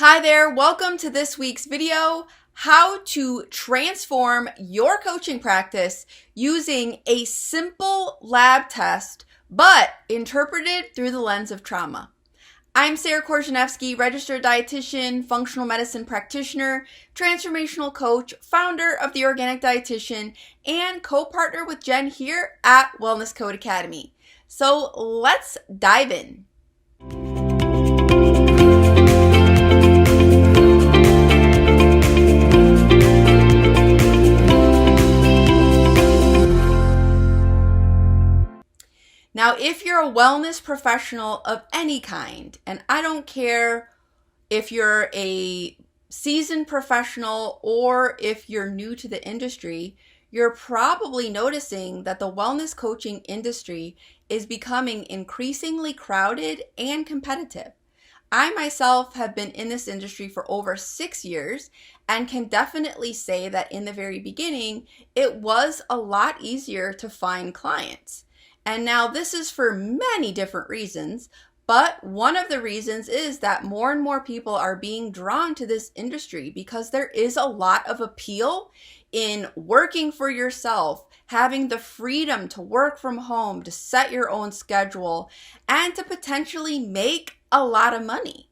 Hi there, welcome to this week's video, how to transform your coaching practice using a simple lab test, but interpreted through the lens of trauma. I'm Sarah Korzeniewski, registered dietitian, functional medicine practitioner, transformational coach, founder of The Organic Dietitian, and co-partner with Jen here at Wellness Code Academy. So let's dive in. Now, if you're a wellness professional of any kind, and I don't care if you're a seasoned professional or if you're new to the industry, you're probably noticing that the wellness coaching industry is becoming increasingly crowded and competitive. I myself have been in this industry for over 6 years and can definitely say that in the very beginning, it was a lot easier to find clients. And now this is for many different reasons, but one of the reasons is that more and more people are being drawn to this industry because there is a lot of appeal in working for yourself, having the freedom to work from home, to set your own schedule, and to potentially make a lot of money.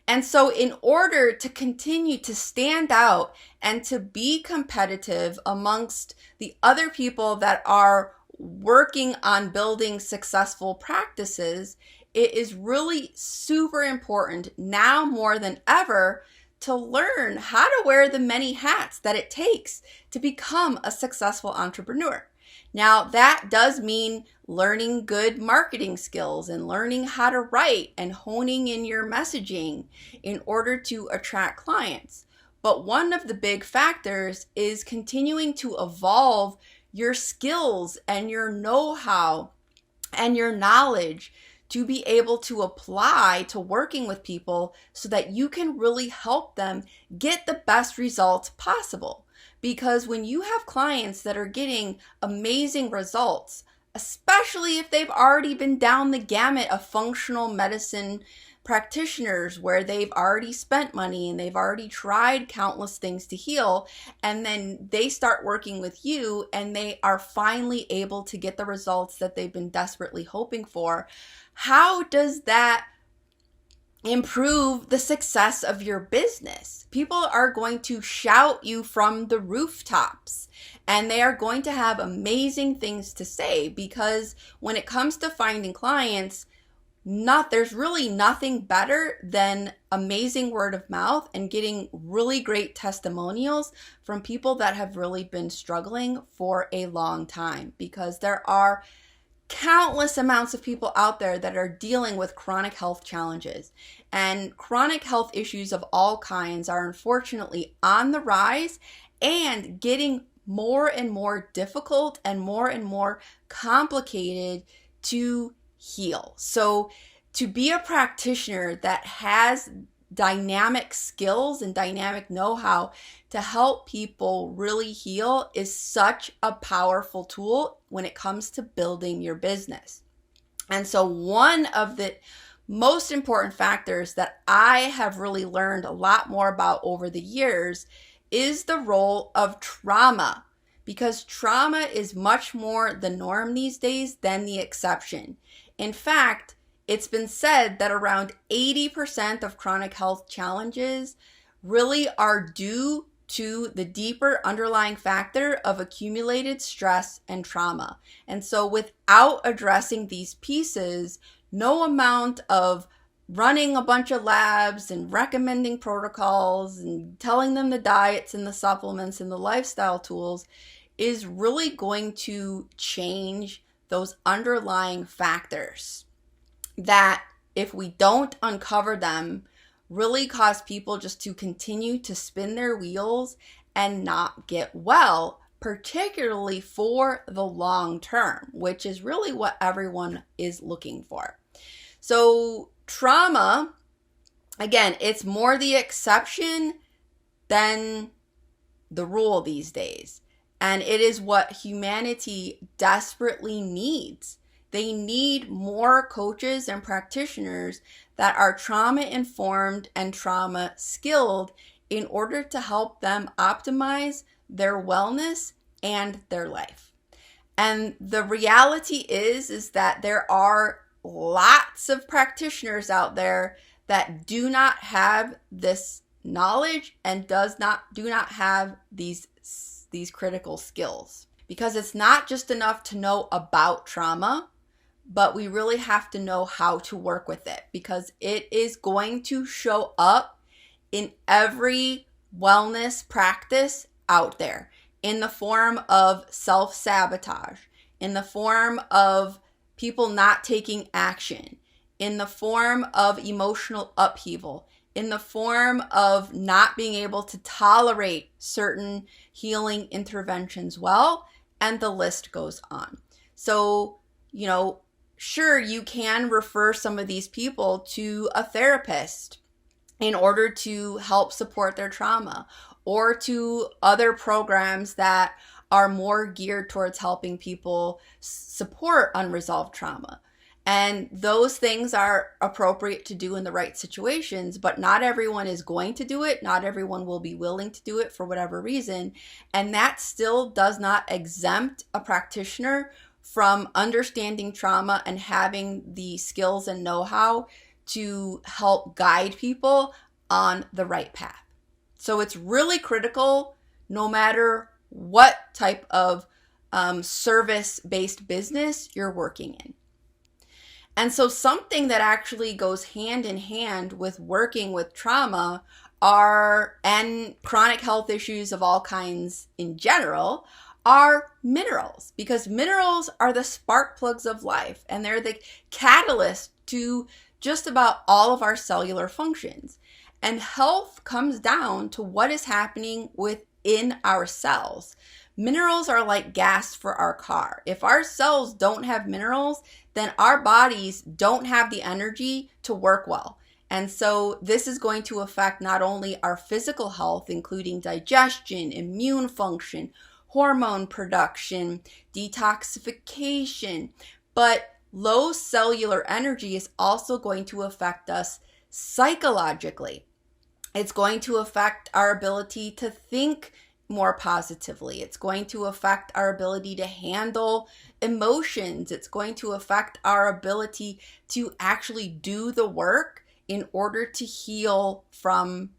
And so in order to continue to stand out and to be competitive amongst the other people that are working on building successful practices, it is really super important now more than ever to learn how to wear the many hats that it takes to become a successful entrepreneur. Now, that does mean learning good marketing skills and learning how to write and honing in your messaging in order to attract clients. But one of the big factors is continuing to evolve your skills and your know-how and your knowledge to be able to apply to working with people so that you can really help them get the best results possible. Because when you have clients that are getting amazing results, especially if they've already been down the gamut of functional medicine practitioners where they've already spent money and they've already tried countless things to heal, and then they start working with you and they are finally able to get the results that they've been desperately hoping for, how does that improve the success of your business? People are going to shout you from the rooftops and they are going to have amazing things to say, because when it comes to finding clients, there's really nothing better than amazing word of mouth and getting really great testimonials from people that have really been struggling for a long time, because there are countless amounts of people out there that are dealing with chronic health challenges, and chronic health issues of all kinds are unfortunately on the rise and getting more and more difficult and more complicated to heal. So to be a practitioner that has dynamic skills and dynamic know-how to help people really heal is such a powerful tool when it comes to building your business. And so one of the most important factors that I have really learned a lot more about over the years is the role of trauma, because trauma is much more the norm these days than the exception. In fact, it's been said that around 80% of chronic health challenges really are due to the deeper underlying factor of accumulated stress and trauma. And so without addressing these pieces, no amount of running a bunch of labs and recommending protocols and telling them the diets and the supplements and the lifestyle tools is really going to change those underlying factors that, if we don't uncover them, really cause people just to continue to spin their wheels and not get well, particularly for the long term, which is really what everyone is looking for. So trauma, again, it's more the exception than the rule these days. And it is what humanity desperately needs They need more coaches and practitioners that are trauma informed and trauma skilled in order to help them optimize their wellness and their life. And the reality is that there are lots of practitioners out there that do not have this knowledge and do not have these critical skills. Because it's not just enough to know about trauma, but we really have to know how to work with it, because it is going to show up in every wellness practice out there in the form of self-sabotage, in the form of people not taking action, in the form of emotional upheaval, in the form of not being able to tolerate certain healing interventions well, and the list goes on. So, sure, you can refer some of these people to a therapist in order to help support their trauma, or to other programs that are more geared towards helping people support unresolved trauma. And those things are appropriate to do in the right situations, but not everyone is going to do it. Not everyone will be willing to do it for whatever reason. And that still does not exempt a practitioner from understanding trauma and having the skills and know-how to help guide people on the right path. So it's really critical, no matter what type of service-based business you're working in. And so something that actually goes hand in hand with working with trauma and chronic health issues of all kinds in general are minerals, because minerals are the spark plugs of life, and they're the catalyst to just about all of our cellular functions. And health comes down to what is happening within our cells. Minerals are like gas for our car. If our cells don't have minerals, then our bodies don't have the energy to work well. And so this is going to affect not only our physical health, including digestion, immune function, hormone production, detoxification, but low cellular energy is also going to affect us psychologically. It's going to affect our ability to think more positively. It's going to affect our ability to handle emotions. It's going to affect our ability to actually do the work in order to heal from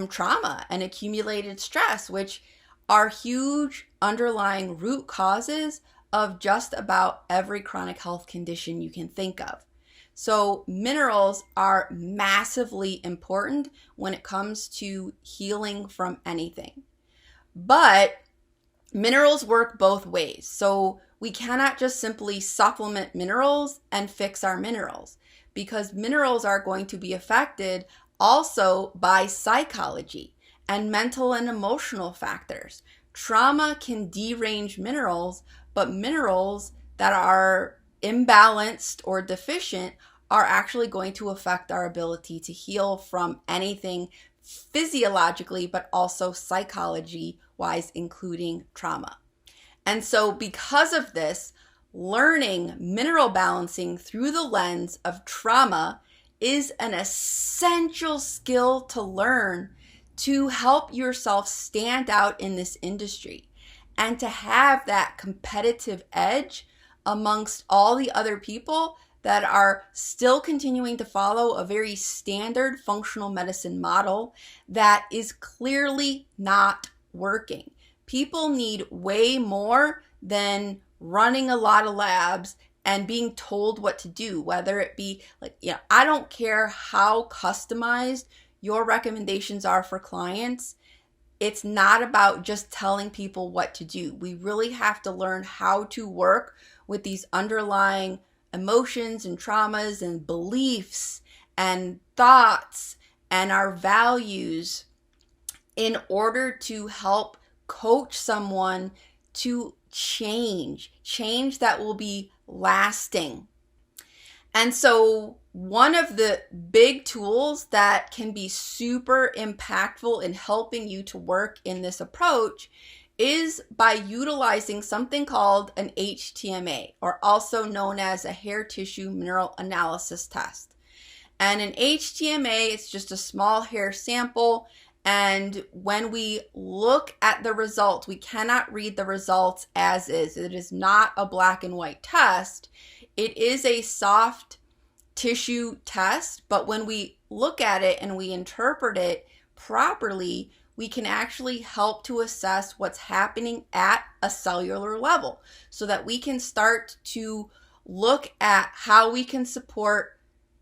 trauma and accumulated stress, which are huge underlying root causes of just about every chronic health condition you can think of. So minerals are massively important when it comes to healing from anything. But minerals work both ways. So we cannot just simply supplement minerals and fix our minerals, because minerals are going to be affected also by psychology and mental and emotional factors. Trauma can derange minerals, but minerals that are imbalanced or deficient are actually going to affect our ability to heal from anything physiologically, but also psychology-wise, including trauma. And so because of this, learning mineral balancing through the lens of trauma is an essential skill to learn to help yourself stand out in this industry and to have that competitive edge amongst all the other people that are still continuing to follow a very standard functional medicine model that is clearly not working. People need way more than running a lot of labs and being told what to do, whether it be I don't care how customized your recommendations are for clients. It's not about just telling people what to do. We really have to learn how to work with these underlying emotions and traumas and beliefs and thoughts and our values in order to help coach someone to change that will be lasting. And so one of the big tools that can be super impactful in helping you to work in this approach is by utilizing something called an HTMA, or also known as a hair tissue mineral analysis test. And an HTMA, it's just a small hair sample. And when we look at the results, we cannot read the results as is. It is not a black and white test. It is a soft tissue test, but when we look at it and we interpret it properly, we can actually help to assess what's happening at a cellular level so that we can start to look at how we can support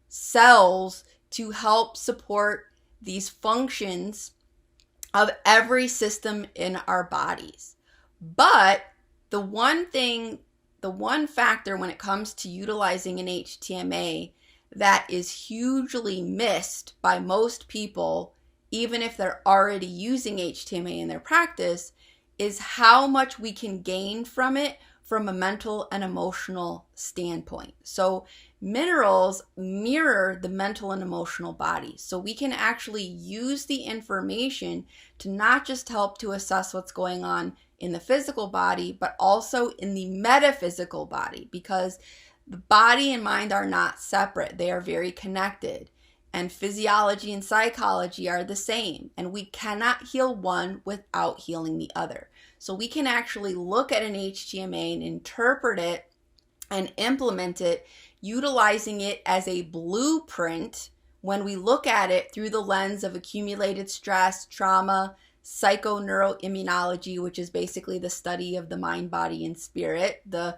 cells to help support these functions of every system in our bodies. But the one factor when it comes to utilizing an HTMA that is hugely missed by most people, even if they're already using HTMA in their practice, is how much we can gain from it from a mental and emotional standpoint. So minerals mirror the mental and emotional body. So we can actually use the information to not just help to assess what's going on in the physical body, but also in the metaphysical body, because the body and mind are not separate. They are very connected. And physiology and psychology are the same. And we cannot heal one without healing the other. So we can actually look at an HTMA and interpret it and implement it, utilizing it as a blueprint when we look at it through the lens of accumulated stress, trauma, psychoneuroimmunology, which is basically the study of the mind, body, and spirit, the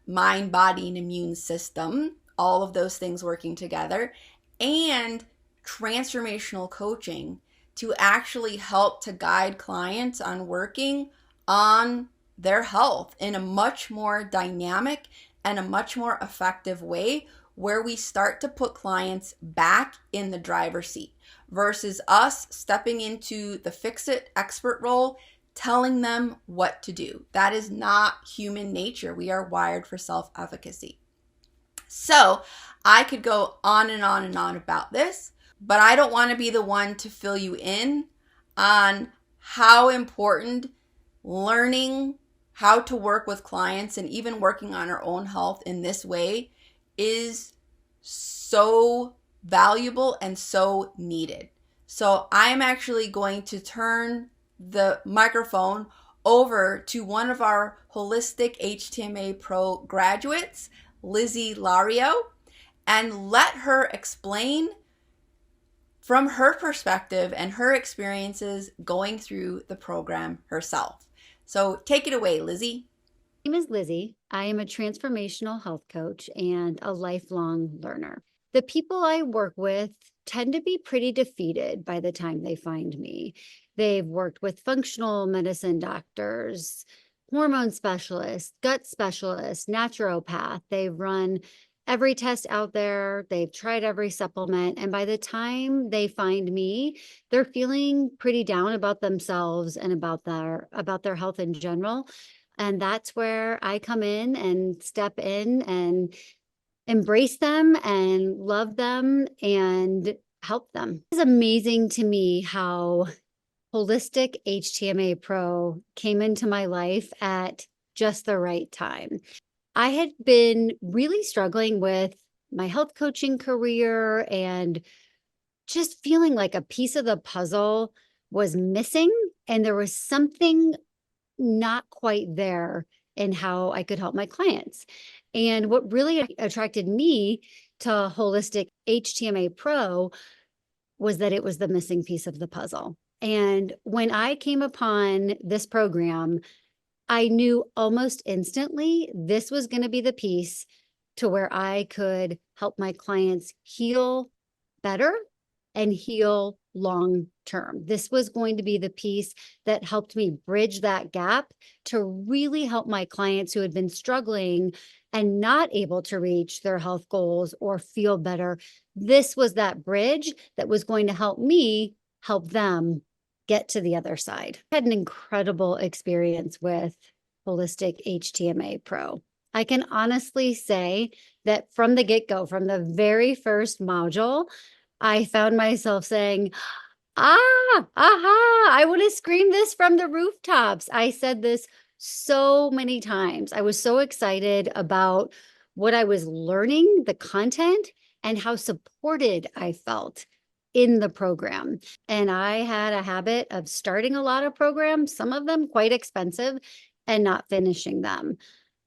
mind, body, and immune system, all of those things working together, and transformational coaching to actually help to guide clients on working on their health in a much more dynamic and a much more effective way, where we start to put clients back in the driver's seat versus us stepping into the fix-it expert role, telling them what to do. That is not human nature. We are wired for self-efficacy. So I could go on and on and on about this, but I don't want to be the one to fill you in on how important learning how to work with clients and even working on our own health in this way is so valuable and so needed. So I'm actually going to turn the microphone over to one of our Holistic HTMA Pro graduates, Lizzie Lario, and let her explain from her perspective and her experiences going through the program herself. So take it away, Lizzie. My name is Lizzie. I am a transformational health coach and a lifelong learner. The people I work with tend to be pretty defeated by the time they find me. They've worked with functional medicine doctors, hormone specialists, gut specialists, naturopath. They've run every test out there. They've tried every supplement. And by the time they find me, they're feeling pretty down about themselves and about their health in general. And that's where I come in and step in and embrace them and love them and help them. It's amazing to me how Holistic HTMA Pro came into my life at just the right time. I had been really struggling with my health coaching career and just feeling like a piece of the puzzle was missing, and there was something not quite there in how I could help my clients. And what really attracted me to Holistic HTMA Pro was that it was the missing piece of the puzzle. And when I came upon this program, I knew almost instantly this was going to be the piece to where I could help my clients heal better and heal long term. This was going to be the piece that helped me bridge that gap to really help my clients who had been struggling and not able to reach their health goals or feel better. This was that bridge that was going to help me help them get to the other side. I had an incredible experience with Holistic HTMA Pro. I can honestly say that from the get-go, from the very first module, I found myself saying, Aha, I want to scream this from the rooftops. I said this so many times. I was so excited about what I was learning, the content, and how supported I felt in the program. And I had a habit of starting a lot of programs, some of them quite expensive, and not finishing them.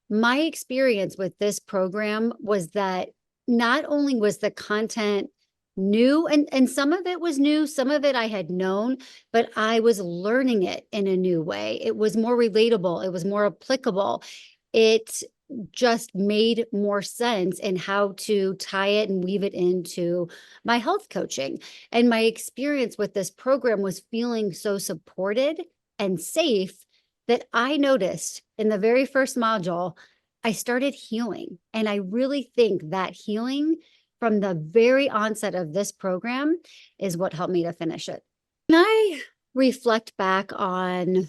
My experience with this program was that not only was the content new, and some of it was new, some of it I had known, but I was learning it in a new way. It was more relatable, it was more applicable. It just made more sense in how to tie it and weave it into my health coaching. And my experience with this program was feeling so supported and safe that I noticed in the very first module, I started healing. And I really think that healing from the very onset of this program is what helped me to finish it. When I reflect back on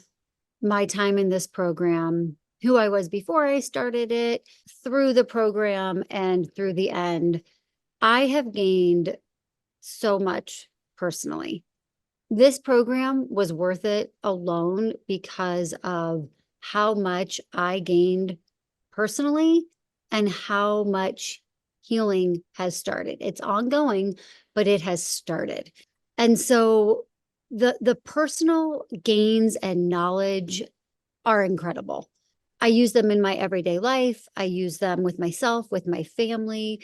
my time in this program, who I was before I started it, through the program, and through the end, I have gained so much personally. This program was worth it alone because of how much I gained personally and how much healing has started. It's ongoing, but it has started. And so the personal gains and knowledge are incredible. I use them in my everyday life. I use them with myself, with my family.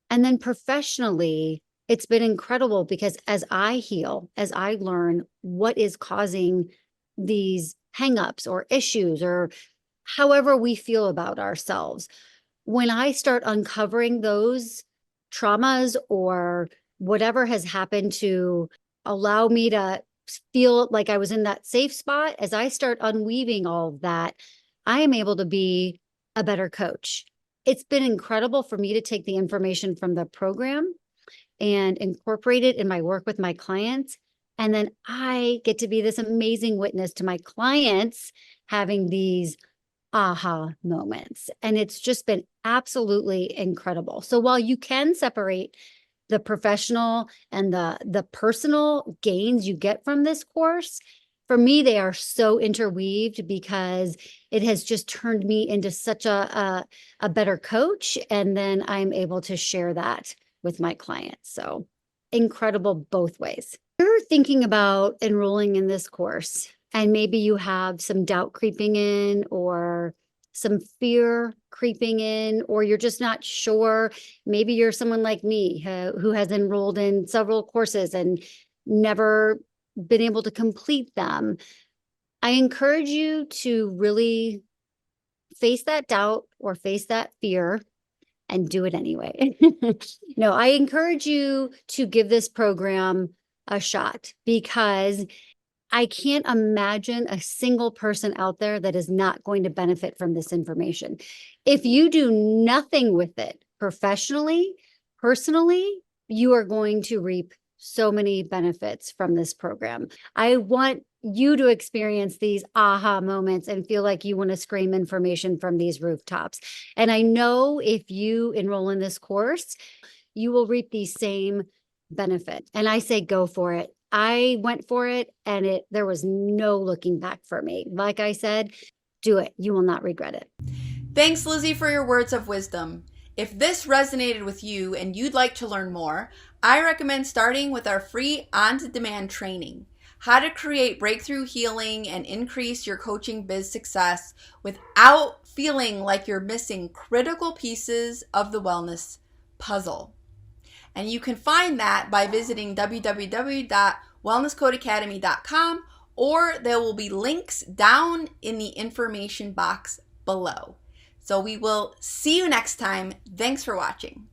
And then professionally, it's been incredible because as I heal, as I learn what is causing these hangups or issues or however we feel about ourselves, when I start uncovering those traumas or whatever has happened to allow me to feel like I was in that safe spot, as I start unweaving all of that, I am able to be a better coach. It's been incredible for me to take the information from the program and incorporate it in my work with my clients. And then I get to be this amazing witness to my clients having these aha moments. And it's just been absolutely incredible. So while you can separate the professional and the personal gains you get from this course, for me, they are so interweaved because it has just turned me into such a better coach. And then I'm able to share that with my clients. So incredible both ways. If you're thinking about enrolling in this course and maybe you have some doubt creeping in or some fear creeping in, or you're just not sure, maybe you're someone like me who has enrolled in several courses and never been able to complete them, I encourage you to really face that doubt or face that fear and do it anyway. No, I encourage you to give this program a shot because I can't imagine a single person out there that is not going to benefit from this information. If you do nothing with it professionally, personally, you are going to reap so many benefits from this program. I want you to experience these aha moments and feel like you want to scream information from these rooftops. And I know if you enroll in this course, you will reap these same benefits. And I say go for it. I went for it and there was no looking back for me. Like I said, do it. You will not regret it. Thanks, Lizzie, for your words of wisdom. If this resonated with you and you'd like to learn more, I recommend starting with our free on-demand training, How to Create Breakthrough Healing and Increase Your Coaching Biz Success Without Feeling Like You're Missing Critical Pieces of the Wellness Puzzle. And you can find that by visiting www.wellnesscodeacademy.com, or there will be links down in the information box below. So we will see you next time. Thanks for watching.